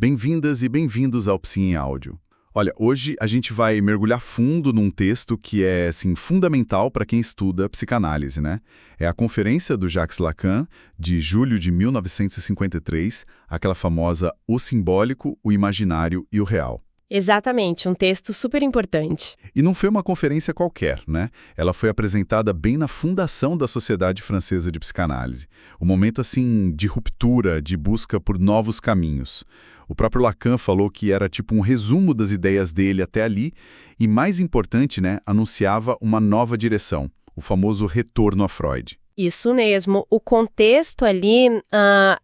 Bem-vindas e bem-vindos ao Psi em Áudio. Olha, hoje a gente vai mergulhar fundo num texto que é, assim, fundamental para quem estuda psicanálise, né? É a Conferência do Jacques Lacan, de julho de 1953, aquela famosa O Simbólico, o Imaginário e o Real. Exatamente, um texto super importante. E não foi uma conferência qualquer, né? Ela foi apresentada bem na fundação da Sociedade Francesa de Psicanálise. Um momento, assim, de ruptura, de busca por novos caminhos. O próprio Lacan falou que era tipo um resumo das ideias dele até ali e, mais importante, né, anunciava uma nova direção, o famoso retorno a Freud. Isso mesmo. O contexto ali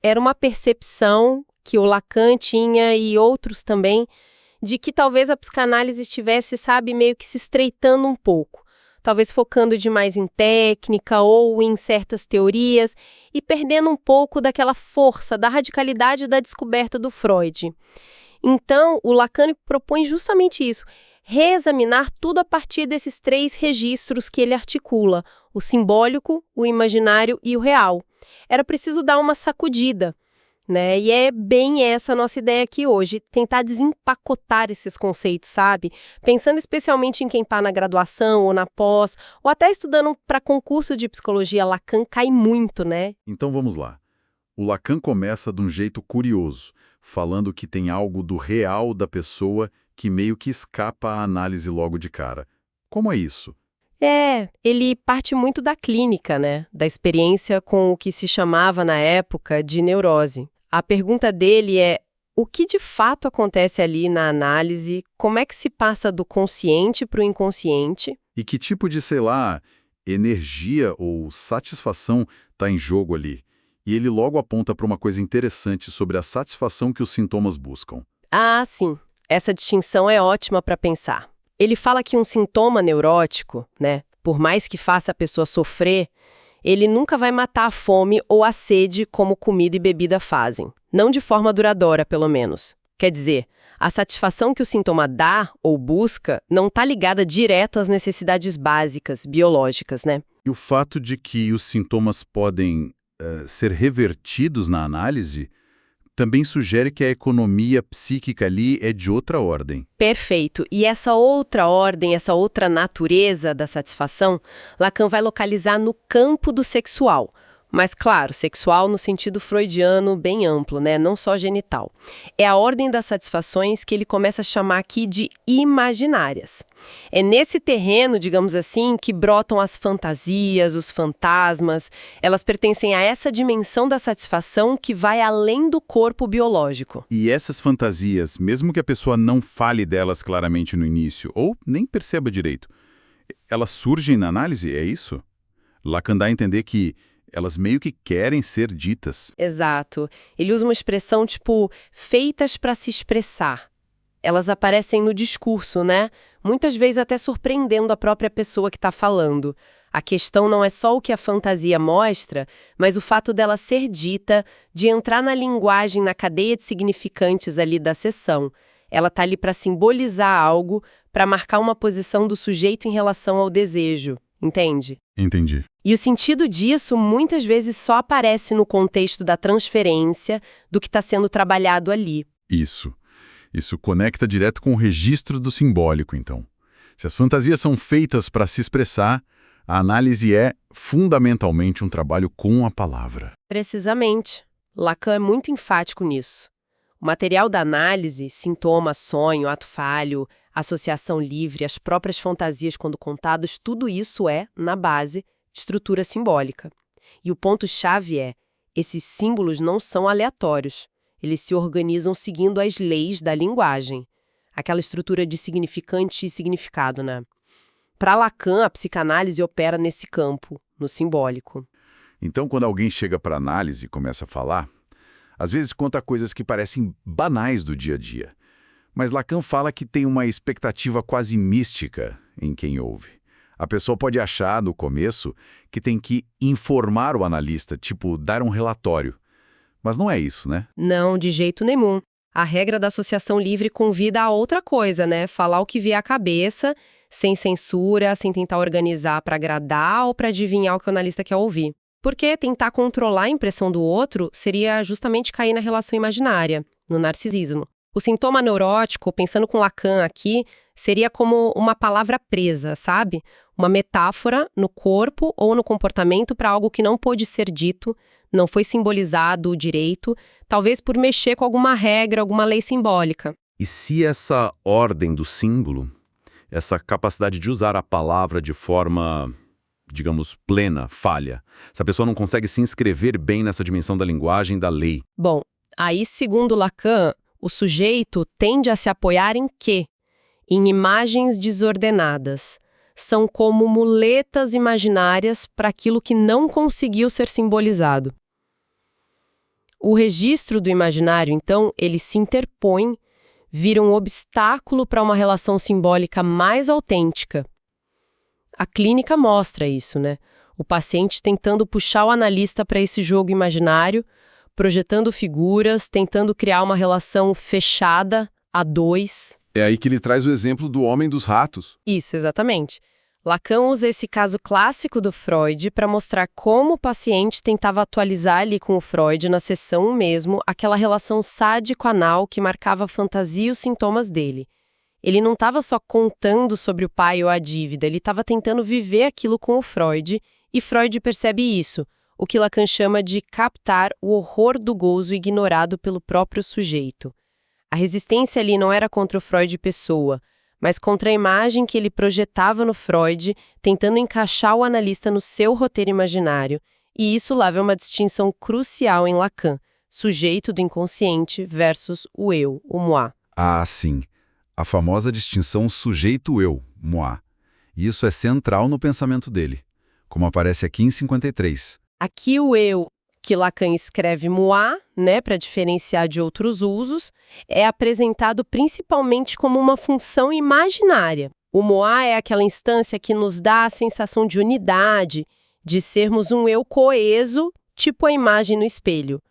era uma percepção que o Lacan tinha e outros também, de que talvez a psicanálise estivesse, sabe, meio que se estreitando um pouco. Talvez focando demais em técnica ou em certas teorias e perdendo um pouco daquela força, da radicalidade da descoberta do Freud. Então, o Lacan propõe justamente isso, reexaminar tudo a partir desses três registros que ele articula, o simbólico, o imaginário e o real. Era preciso dar uma sacudida, né? E é bem essa a nossa ideia aqui hoje, tentar desempacotar esses conceitos, sabe? Pensando especialmente em quem está na graduação ou na pós, ou até estudando para concurso de psicologia, Lacan cai muito, né? Então vamos lá. O Lacan começa de um jeito curioso, falando que tem algo do real da pessoa que meio que escapa à análise logo de cara. Como é isso? Ele parte muito da clínica, né? Da experiência com o que se chamava na época de neurose. A pergunta dele é: o que de fato acontece ali na análise? Como é que se passa do consciente para o inconsciente? E que tipo de, sei lá, energia ou satisfação está em jogo ali? E ele logo aponta para uma coisa interessante sobre a satisfação que os sintomas buscam. Ah, sim. Essa distinção é ótima para pensar. Ele fala que um sintoma neurótico, né, por mais que faça a pessoa sofrer, ele nunca vai matar a fome ou a sede como comida e bebida fazem. Não de forma duradoura, pelo menos. Quer dizer, a satisfação que o sintoma dá ou busca não está ligada direto às necessidades básicas, biológicas, né? E o fato de que os sintomas podem ser revertidos na análise também sugere que a economia psíquica ali é de outra ordem. Perfeito. E essa outra ordem, essa outra natureza da satisfação, Lacan vai localizar no campo do sexual. Mas, claro, sexual no sentido freudiano bem amplo, né? Não só genital. É a ordem das satisfações que ele começa a chamar aqui de imaginárias. É nesse terreno, digamos assim, que brotam as fantasias, os fantasmas. Elas pertencem a essa dimensão da satisfação que vai além do corpo biológico. E essas fantasias, mesmo que a pessoa não fale delas claramente no início, ou nem perceba direito, elas surgem na análise, é isso? Lacan dá a entender que elas meio que querem ser ditas. Exato. Ele usa uma expressão tipo feitas para se expressar. Elas aparecem no discurso, né? Muitas vezes até surpreendendo a própria pessoa que está falando. A questão não é só o que a fantasia mostra, mas o fato dela ser dita, de entrar na linguagem, na cadeia de significantes ali da sessão. Ela está ali para simbolizar algo, para marcar uma posição do sujeito em relação ao desejo. Entende? Entendi. E o sentido disso muitas vezes só aparece no contexto da transferência do que está sendo trabalhado ali. Isso. Isso conecta direto com o registro do simbólico, então. Se as fantasias são feitas para se expressar, a análise é fundamentalmente um trabalho com a palavra. Precisamente. Lacan é muito enfático nisso. O material da análise, sintoma, sonho, ato falho, associação livre, as próprias fantasias quando contados, tudo isso é, na base, estrutura simbólica. E o ponto-chave é, esses símbolos não são aleatórios. Eles se organizam seguindo as leis da linguagem. Aquela estrutura de significante e significado, né? Para Lacan, a psicanálise opera nesse campo, no simbólico. Então, quando alguém chega para análise e começa a falar, às vezes conta coisas que parecem banais do dia a dia. Mas Lacan fala que tem uma expectativa quase mística em quem ouve. A pessoa pode achar, no começo, que tem que informar o analista, tipo, dar um relatório. Mas não é isso, né? Não, de jeito nenhum. A regra da associação livre convida a outra coisa, né? Falar o que vier à cabeça, sem censura, sem tentar organizar para agradar ou para adivinhar o que o analista quer ouvir. Porque tentar controlar a impressão do outro seria justamente cair na relação imaginária. no narcisismo. O sintoma neurótico, pensando com Lacan aqui, seria como uma palavra presa, sabe? Uma metáfora no corpo ou no comportamento para algo que não pôde ser dito, não foi simbolizado direito, talvez por mexer com alguma regra, alguma lei simbólica. E se essa ordem do símbolo, essa capacidade de usar a palavra de forma, digamos, plena, falha? Se a pessoa não consegue se inscrever bem nessa dimensão da linguagem da lei? Bom, aí, segundo Lacan, o sujeito tende a se apoiar em quê? Em imagens desordenadas. São como muletas imaginárias para aquilo que não conseguiu ser simbolizado. O registro do imaginário, então, ele se interpõe, vira um obstáculo para uma relação simbólica mais autêntica. A clínica mostra isso, né? O paciente tentando puxar o analista para esse jogo imaginário, projetando figuras, tentando criar uma relação fechada, a dois. É aí que ele traz o exemplo do homem dos ratos. Isso, exatamente. Lacan usa esse caso clássico do Freud para mostrar como o paciente tentava atualizar ali com o Freud na sessão mesmo aquela relação sádico-anal que marcava a fantasia e os sintomas dele. Ele não estava só contando sobre o pai ou a dívida, ele estava tentando viver aquilo com o Freud, e Freud percebe isso, o que Lacan chama de captar o horror do gozo ignorado pelo próprio sujeito. A resistência ali não era contra o Freud pessoa, mas contra a imagem que ele projetava no Freud, tentando encaixar o analista no seu roteiro imaginário, e isso lá vê uma distinção crucial em Lacan, sujeito do inconsciente versus o eu, o moi. Ah, sim. A famosa distinção sujeito-eu, moi. Isso é central no pensamento dele, como aparece aqui em 53. Aqui o eu, que Lacan escreve moi, né, para diferenciar de outros usos, é apresentado principalmente como uma função imaginária. O moi é aquela instância que nos dá a sensação de unidade, de sermos um eu coeso, tipo a imagem no espelho.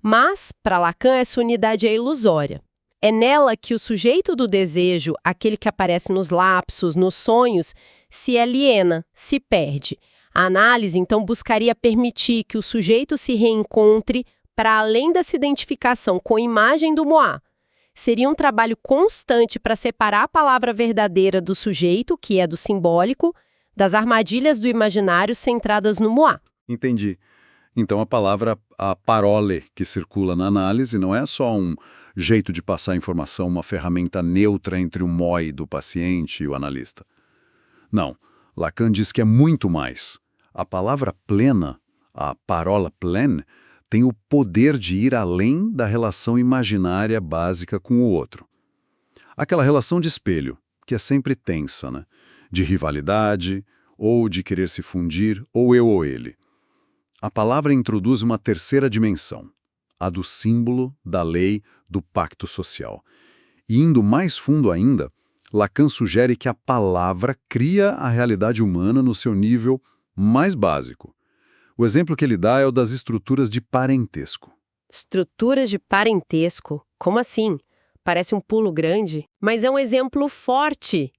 Mas, para Lacan, essa unidade é ilusória. É nela que o sujeito do desejo, aquele que aparece nos lapsos, nos sonhos, se aliena, se perde. A análise, então, buscaria permitir que o sujeito se reencontre para além dessa identificação com a imagem do moi. Seria um trabalho constante para separar a palavra verdadeira do sujeito, que é do simbólico, das armadilhas do imaginário centradas no moi. Entendi. Então a parole que circula na análise não é só um jeito de passar informação, uma ferramenta neutra entre o moi do paciente e o analista. Não. Lacan diz que é muito mais. A palavra plena, a parola pleine, tem o poder de ir além da relação imaginária básica com o outro. Aquela relação de espelho, que é sempre tensa, né? De rivalidade, ou de querer se fundir, ou eu ou ele. A palavra introduz uma terceira dimensão, a do símbolo, da lei, do pacto social. E indo mais fundo ainda, Lacan sugere que a palavra cria a realidade humana no seu nível mais básico. O exemplo que ele dá é o das estruturas de parentesco. Estruturas de parentesco? Como assim? Parece um pulo grande, mas é um exemplo forte.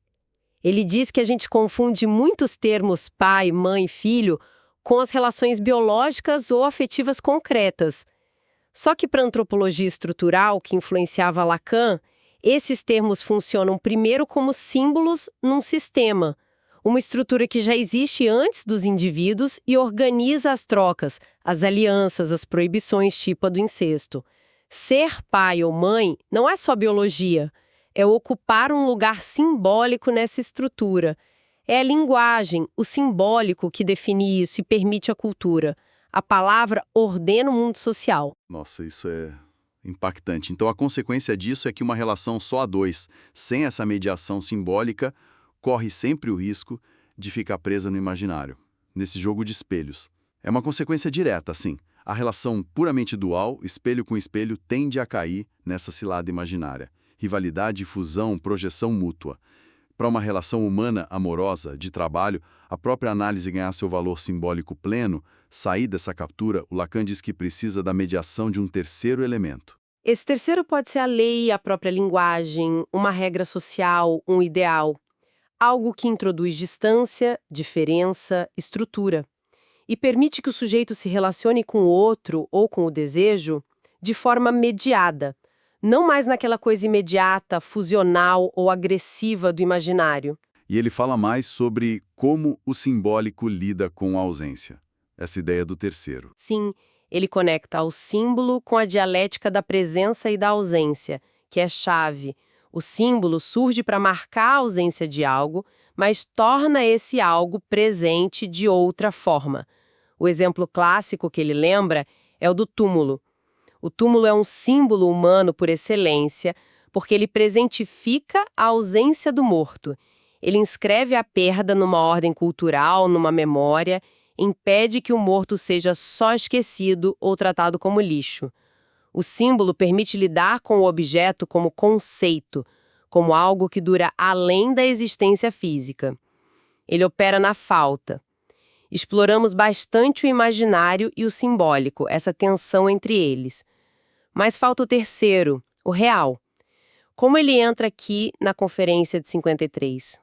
Ele diz que a gente confunde muitos termos pai, mãe, filho com as relações biológicas ou afetivas concretas. Só que para a antropologia estrutural, que influenciava Lacan, esses termos funcionam primeiro como símbolos num sistema, uma estrutura que já existe antes dos indivíduos e organiza as trocas, as alianças, as proibições, tipo a do incesto. Ser pai ou mãe não é só biologia, é ocupar um lugar simbólico nessa estrutura. É a linguagem, o simbólico que define isso e permite a cultura. A palavra ordena o mundo social. Nossa, isso é impactante. Então a consequência disso é que uma relação só a dois, sem essa mediação simbólica, corre sempre o risco de ficar presa no imaginário, nesse jogo de espelhos. É uma consequência direta, sim. A relação puramente dual, espelho com espelho, tende a cair nessa cilada imaginária. Rivalidade, fusão, projeção mútua. Para uma relação humana, amorosa, de trabalho, a própria análise ganhar seu valor simbólico pleno, sair dessa captura, o Lacan diz que precisa da mediação de um terceiro elemento. Esse terceiro pode ser a lei, a própria linguagem, uma regra social, um ideal. Algo que introduz distância, diferença, estrutura. E permite que o sujeito se relacione com o outro ou com o desejo de forma mediada, não mais naquela coisa imediata, fusional ou agressiva do imaginário. E ele fala mais sobre como o simbólico lida com a ausência. Essa ideia do terceiro. Sim, ele conecta o símbolo com a dialética da presença e da ausência, que é chave. O símbolo surge para marcar a ausência de algo, mas torna esse algo presente de outra forma. O exemplo clássico que ele lembra é o do túmulo. O túmulo é um símbolo humano por excelência, porque ele presentifica a ausência do morto. Ele inscreve a perda numa ordem cultural, numa memória, impede que o morto seja só esquecido ou tratado como lixo. O símbolo permite lidar com o objeto como conceito, como algo que dura além da existência física. Ele opera na falta. Exploramos bastante o imaginário e o simbólico, essa tensão entre eles. Mas falta o terceiro, o real. Como ele entra aqui na Conferência de 53?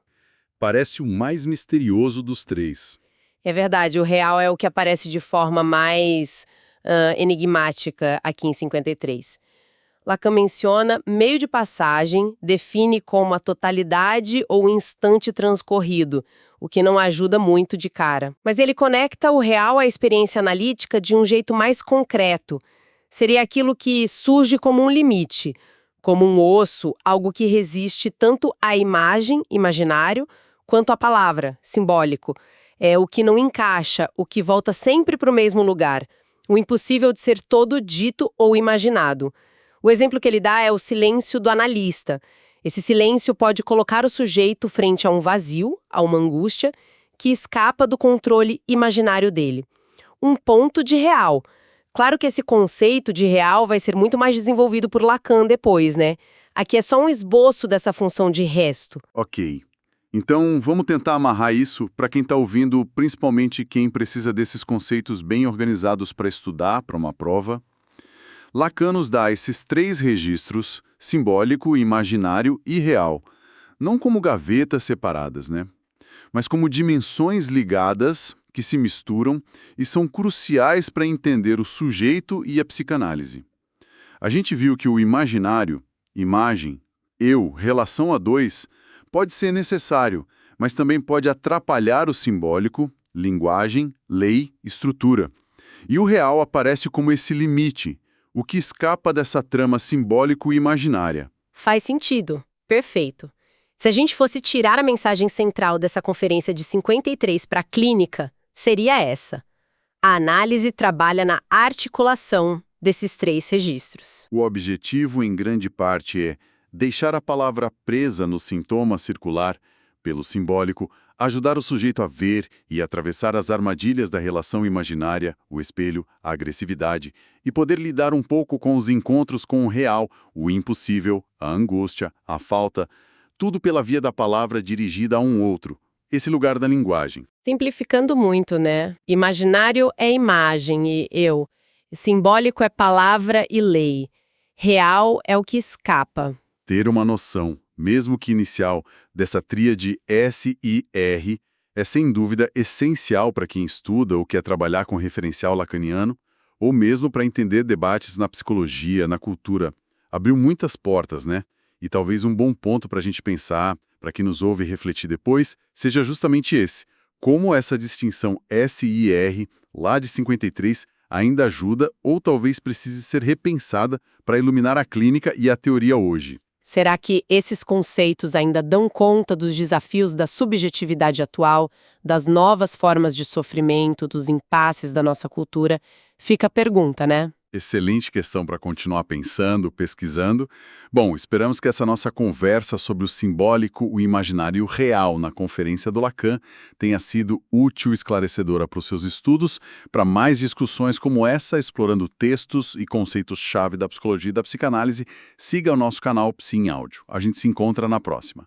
Parece o mais misterioso dos três. É verdade, o real é o que aparece de forma mais enigmática aqui em 53. Lacan menciona meio de passagem, define como a totalidade ou instante transcorrido, o que não ajuda muito de cara. Mas ele conecta o real à experiência analítica de um jeito mais concreto. Seria aquilo que surge como um limite, como um osso, algo que resiste tanto à imagem, imaginário, quanto à palavra, simbólico. É o que não encaixa, o que volta sempre para o mesmo lugar. O impossível de ser todo dito ou imaginado. O exemplo que ele dá é o silêncio do analista. Esse silêncio pode colocar o sujeito frente a um vazio, a uma angústia, que escapa do controle imaginário dele. Um ponto de real. Claro que esse conceito de real vai ser muito mais desenvolvido por Lacan depois, né? Aqui é só um esboço dessa função de resto. Ok. Então, vamos tentar amarrar isso para quem está ouvindo, principalmente quem precisa desses conceitos bem organizados para estudar para uma prova. Lacan nos dá esses três registros, simbólico, imaginário e real, não como gavetas separadas, né? Mas como dimensões ligadas que se misturam e são cruciais para entender o sujeito e a psicanálise. A gente viu que o imaginário, imagem, eu, relação a dois, pode ser necessário, mas também pode atrapalhar o simbólico, linguagem, lei, estrutura. E o real aparece como esse limite, o que escapa dessa trama simbólico e imaginária. Faz sentido. Perfeito. Se a gente fosse tirar a mensagem central dessa conferência de 53 para a clínica, seria essa. A análise trabalha na articulação desses três registros. O objetivo, em grande parte, é deixar a palavra presa no sintoma circular, pelo simbólico, ajudar o sujeito a ver e atravessar as armadilhas da relação imaginária, o espelho, a agressividade, e poder lidar um pouco com os encontros com o real, o impossível, a angústia, a falta, tudo pela via da palavra dirigida a um outro, esse lugar da linguagem. Simplificando muito, né? Imaginário é imagem e eu. Simbólico é palavra e lei. Real é o que escapa. Ter uma noção, mesmo que inicial, dessa tríade S-I-R é sem dúvida essencial para quem estuda ou quer trabalhar com referencial lacaniano, ou mesmo para entender debates na psicologia, na cultura. Abriu muitas portas, né? E talvez um bom ponto para a gente pensar, para quem nos ouve e refletir depois, seja justamente esse. Como essa distinção S-I-R, lá de 53, ainda ajuda ou talvez precise ser repensada para iluminar a clínica e a teoria hoje. Será que esses conceitos ainda dão conta dos desafios da subjetividade atual, das novas formas de sofrimento, dos impasses da nossa cultura? Fica a pergunta, né? Excelente questão para continuar pensando, pesquisando. Bom, esperamos que essa nossa conversa sobre o simbólico, o imaginário e o real na Conferência do Lacan tenha sido útil e esclarecedora para os seus estudos. Para mais discussões como essa, explorando textos e conceitos-chave da psicologia e da psicanálise, siga o nosso canal Psi em Áudio. A gente se encontra na próxima.